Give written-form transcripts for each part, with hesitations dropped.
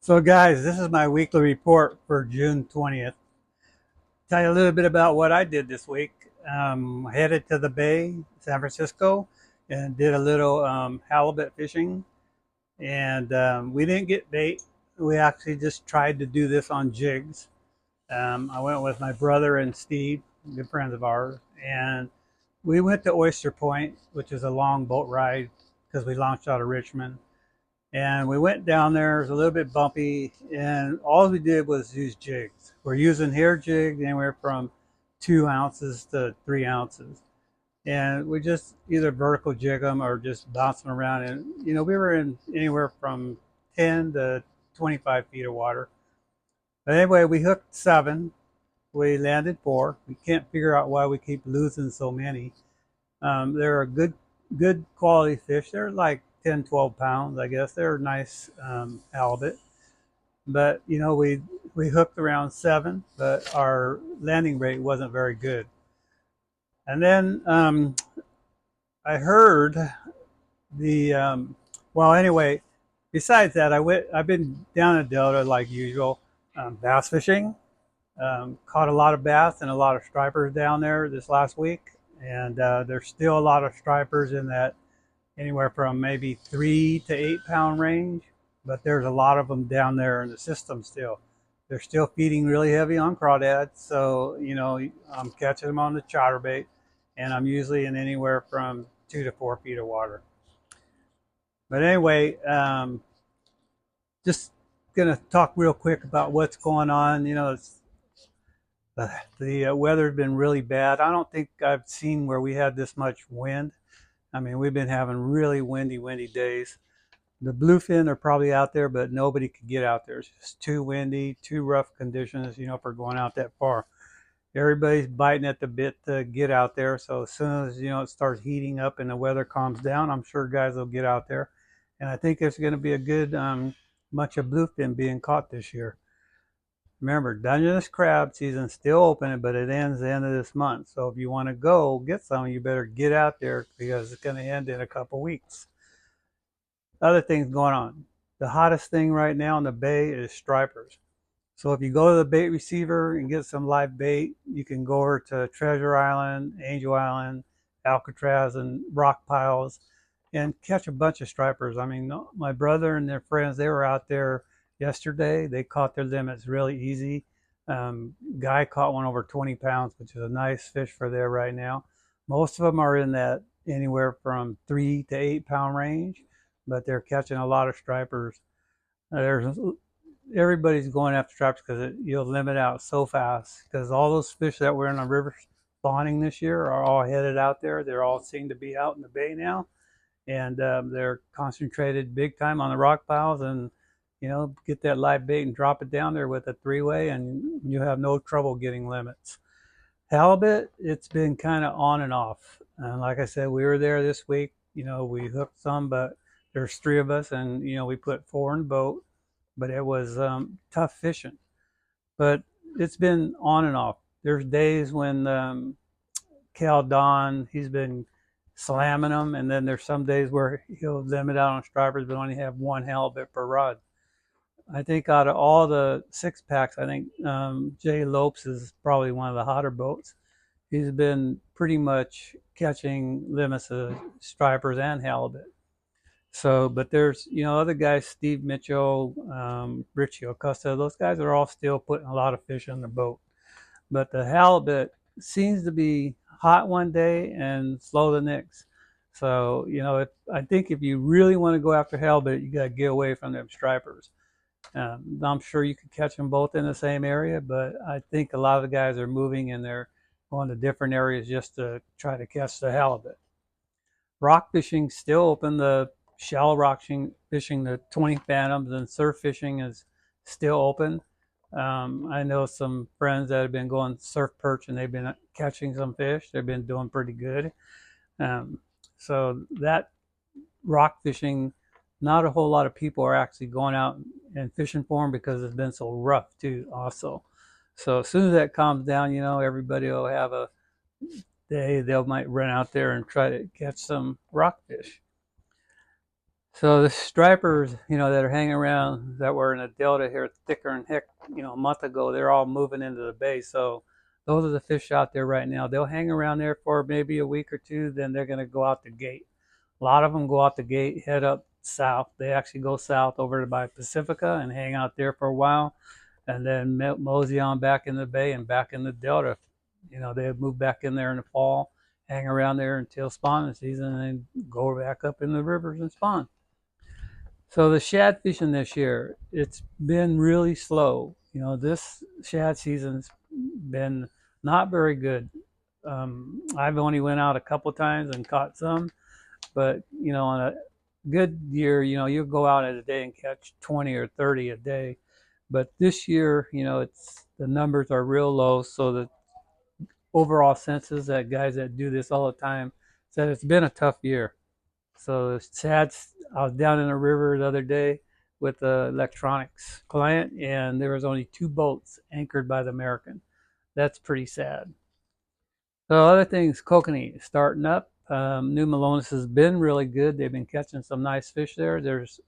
So guys, this is my weekly report for June 20th. Tell you a little bit about what I did this week. Headed to the Bay, San Francisco, and did a little halibut fishing. And we didn't get bait. We actually just tried to do this on jigs. I went with my brother and Steve, good friends of ours, and we went to Oyster Point, which is a long boat ride because we launched out of Richmond. And we went down there. It was a little bit bumpy, and all we did was use jigs. We're using hair jigs anywhere from 2 ounces to 3 ounces, and we just either vertical jig them or just bounce them around. And we were in anywhere from 10 to 25 feet of water. But anyway, we hooked seven. We landed four. We can't figure out why we keep losing so many. They're a good quality fish. They're like 10, 12 pounds, I guess. They're nice halibut. But, we hooked around seven, but our landing rate wasn't very good. And then I heard well, anyway, besides that, I've been down in Delta like usual, bass fishing. Caught a lot of bass and a lot of stripers down there this last week. And there's still a lot of stripers in that anywhere from maybe 3 to 8 pound range, but there's a lot of them down there in the system still. They're still feeding really heavy on crawdads, so I'm catching them on the chatterbait, and I'm usually in anywhere from 2 to 4 feet of water. But anyway, just gonna talk real quick about what's going on. The weather's been really bad. I don't think I've seen where we had this much wind. I mean, we've been having really windy days. The bluefin are probably out there, but nobody could get out there. It's just too windy, too rough conditions, for going out that far. Everybody's biting at the bit to get out there. So as soon as, it starts heating up and the weather calms down, I'm sure guys will get out there. And I think there's going to be a good bunch of bluefin being caught this year. Remember, Dungeness crab season's still open, but it ends the end of this month. So if you want to go get some, you better get out there because it's going to end in a couple weeks. Other things going on. The hottest thing right now in the bay is stripers. So if you go to the bait receiver and get some live bait, you can go over to Treasure Island, Angel Island, Alcatraz, and rock piles and catch a bunch of stripers. I mean, my brother and their friends, they were out there yesterday. They caught their limits really easy. Guy caught one over 20 pounds, which is a nice fish for there right now. Most of them are in that anywhere from 3 to 8 pound range, but they're catching a lot of stripers. There's Everybody's going after stripers because you'll limit out so fast. Because all those fish that were in the river spawning this year are all headed out there. They're all seem to be out in the bay now, and they're concentrated big time on the rock piles. And get that live bait and drop it down there with a three-way, and you have no trouble getting limits. Halibut, it's been kind of on and off. And like I said, we were there this week. We hooked some, but there's three of us, and we put four in the boat. But it was tough fishing. But it's been on and off. There's days when Cal Don, he's been slamming them, and then there's some days where he'll limit out on stripers, but only have one halibut per rod. I think out of all the six packs, I think Jay Lopes is probably one of the hotter boats. He's been pretty much catching limits of stripers and halibut. So, but there's other guys, Steve Mitchell, Richie Acosta. Those guys are all still putting a lot of fish on the boat. But the halibut seems to be hot one day and slow the next. So I think if you really want to go after halibut, you got to get away from them stripers. I'm sure you could catch them both in the same area, but I think a lot of the guys are moving and they're going to different areas just to try to catch the halibut. Rock fishing still open. The shallow rock fishing, the 20 phantoms, and surf fishing is still open. I know some friends that have been going surf perch and they've been catching some fish. They've been doing pretty good. So that rock fishing, not a whole lot of people are actually going out and fishing for them because it's been so rough too also. So as soon as that calms down, everybody will have a day they might run out there and try to catch some rockfish. So the stripers, that are hanging around that were in the delta here thicker than heck, a month ago, they're all moving into the bay. So those are the fish out there right now. They'll hang around there for maybe a week or two, then they're going to go out the gate. A lot of them go out the gate, head up south. They actually go south over by Pacifica and hang out there for a while, and then mosey on back in the bay and back in the delta. They move back in there in the fall, hang around there until spawning season, and then go back up in the rivers and spawn. So the shad fishing this year, it's been really slow. This shad season's been not very good. I've only went out a couple times and caught some, but on a good year, you'll go out in a day and catch 20 or 30 a day. But this year, it's the numbers are real low. So the overall census that guys that do this all the time said it's been a tough year. So it's sad. I was down in the river the other day with the electronics client, and there was only 2 boats anchored by the American. That's pretty sad. So other things, kokanee starting up. New Melones has been really good. They've been catching some nice fish there. There's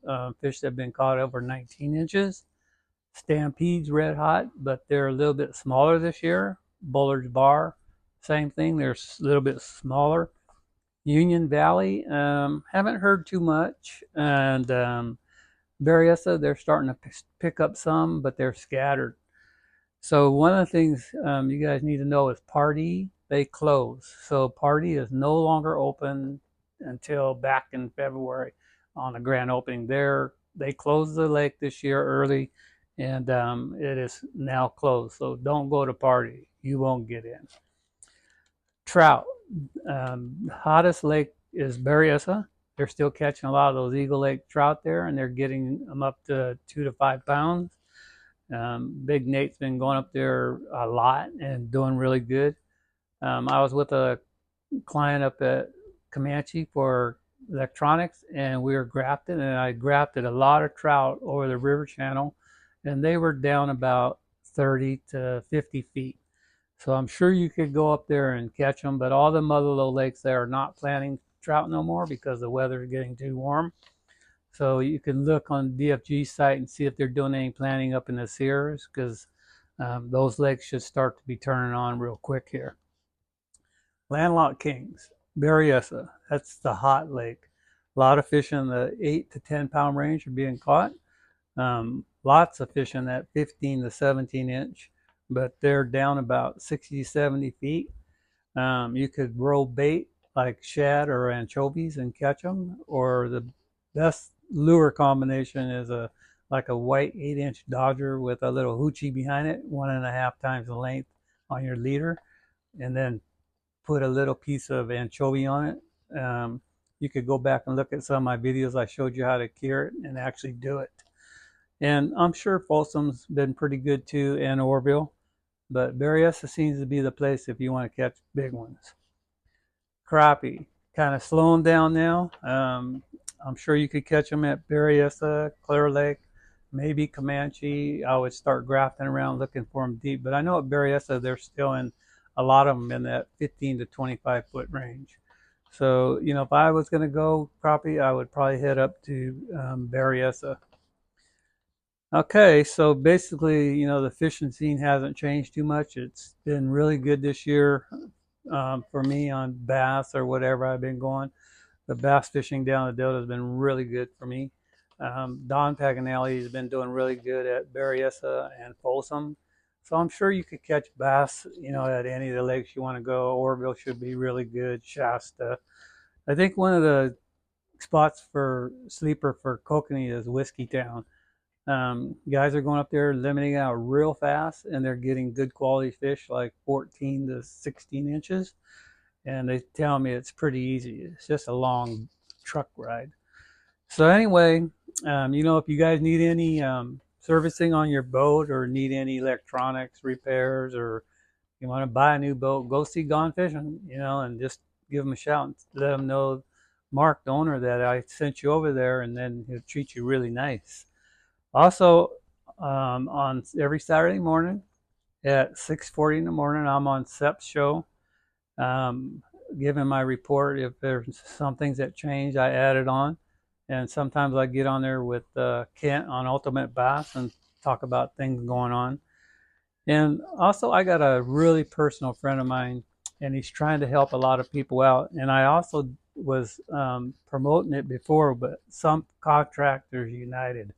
fish that have been caught over 19 inches. Stampede's red hot, but they're a little bit smaller this year. Bullard's Bar, same thing. They're a little bit smaller. Union Valley, haven't heard too much. And Berryessa, they're starting to pick up some, but they're scattered. So one of the things you guys need to know is Pardee, they close. So Pardee is no longer open until back in February on the grand opening. They closed the lake this year early, and it is now closed. So don't go to Pardee. You won't get in. Trout. Hottest lake is Berryessa. They're still catching a lot of those Eagle Lake trout there, and they're getting them up to 2 to 5 pounds. Big Nate's been going up there a lot and doing really good. I was with a client up at Comanche for electronics, and we were grafting, and I grafted a lot of trout over the river channel, and they were down about 30 to 50 feet. So I'm sure you could go up there and catch them, but all the Motherlow lakes there are not planting trout no more because the weather is getting too warm. So you can look on DFG site and see if they're doing any planting up in the Sierras, because those lakes should start to be turning on real quick here. Landlocked Kings, Berryessa, that's the hot lake. A lot of fish in the 8 to 10 pound range are being caught. Lots of fish in that 15 to 17 inch, but they're down about 60, 70 feet. You could roll bait like shad or anchovies and catch them, or the best lure combination is like a white 8-inch Dodger with a little hoochie behind it, 1.5 times the length on your leader, and then put a little piece of anchovy on it. You could go back and look at some of my videos. I showed you how to cure it and actually do it. And I'm sure Folsom's been pretty good too, and Orville, but Berryessa seems to be the place if you want to catch big ones. Crappie, kind of slowing down now. I'm sure you could catch them at Berryessa, Clear Lake, maybe Comanche. I would start grafting around looking for them deep, but I know at Berryessa they're still in a lot of them in that 15 to 25 foot range. So, if I was going to go crappie, I would probably head up to Berryessa. Okay, so basically, the fishing scene hasn't changed too much. It's been really good this year for me on bass or whatever I've been going. The bass fishing down the Delta has been really good for me. Don Paganelli has been doing really good at Berryessa and Folsom. So I'm sure you could catch bass, at any of the lakes you want to go. Orville should be really good. Shasta. I think one of the spots for sleeper for kokanee is Whiskey Town. Guys are going up there, limiting out real fast, and they're getting good quality fish like 14 to 16 inches. And they tell me it's pretty easy. It's just a long truck ride. So anyway, if you guys need any servicing on your boat or need any electronics repairs, or you want to buy a new boat, go see Gone Fishing, and just give them a shout and let them know, Mark, the owner, that I sent you over there, and then he'll treat you really nice. Also, on every Saturday morning at 6:40 in the morning, I'm on Sep's show, giving my report. If there's some things that changed, I added on. And sometimes I get on there with Kent on Ultimate Bass and talk about things going on. And also, I got a really personal friend of mine, and he's trying to help a lot of people out. And I also was promoting it before, but some Contractors United.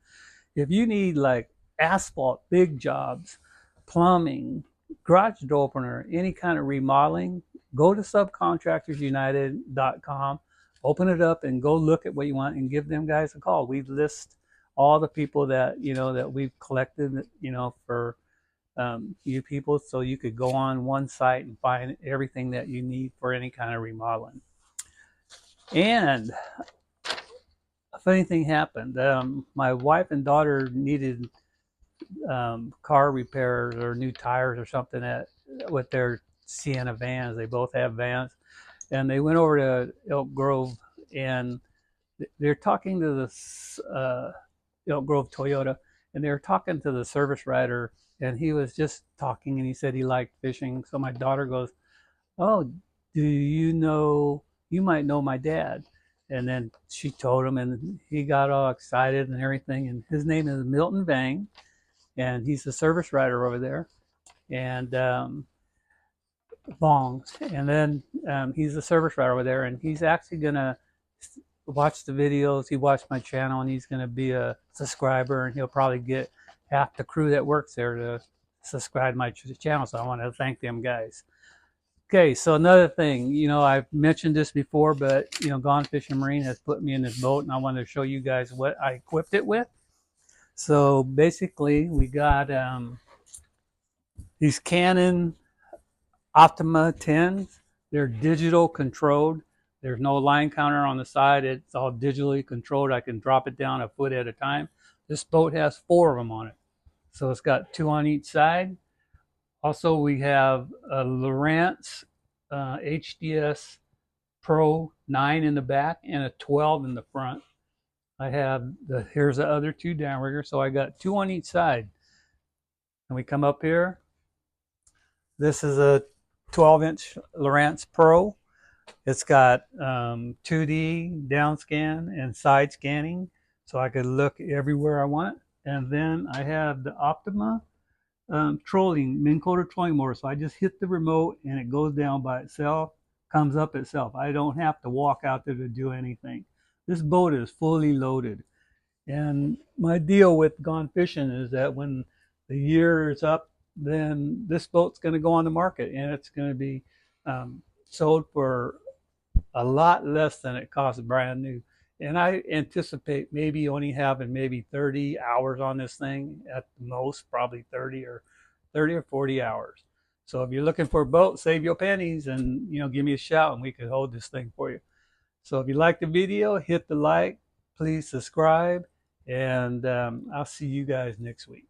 If you need like asphalt, big jobs, plumbing, garage door opener, any kind of remodeling, go to subcontractorsunited.com, open it up, and go look at what you want and give them guys a call. We list all the people that that we've collected, for you people, so you could go on one site and find everything that you need for any kind of remodeling. And a funny thing happened. My wife and daughter needed car repairs or new tires or something with their Sienna vans. They both have vans, and they went over to Elk Grove, and they're talking to the Elk Grove Toyota, and they were talking to the service writer, and he was just talking, and he said he liked fishing. So my daughter goes, "Oh, do you know? You might know my dad." And then she told him, and he got all excited and everything. And his name is Milton Vang, and he's the service writer over there. And Vong, and then he's the service writer over there, and he's actually gonna watch the videos. He watched my channel, and he's gonna be a subscriber, and he'll probably get half the crew that works there to subscribe to my channel. So I want to thank them guys. Okay, so another thing, I've mentioned this before, but Gone Fishing Marine has put me in this boat, and I wanted to show you guys what I equipped it with. So basically, we got these Canon Optima 10s. They're digital controlled. There's no line counter on the side. It's all digitally controlled. I can drop it down a foot at a time. This boat has 4 of them on it. So it's got 2 on each side. Also, we have a Lowrance HDS Pro 9 in the back and a 12 in the front. I have here's the other 2 downriggers. So I got 2 on each side. And we come up here. This is a 12-inch Lowrance Pro. It's got 2D down scan and side scanning, so I could look everywhere I want. And then I have the Optima trolling, Minn Kota trolling motor. So I just hit the remote and it goes down by itself, comes up itself. I don't have to walk out there to do anything. This boat is fully loaded. And my deal with Gone Fishing is that when the year is up, then this boat's going to go on the market, and it's going to be sold for a lot less than it costs brand new. And I anticipate maybe only having maybe 30 hours on this thing at the most, probably 30 or 40 hours. So if you're looking for a boat, save your pennies and give me a shout and we could hold this thing for you. So if you like the video, hit the like, please subscribe, and I'll see you guys next week.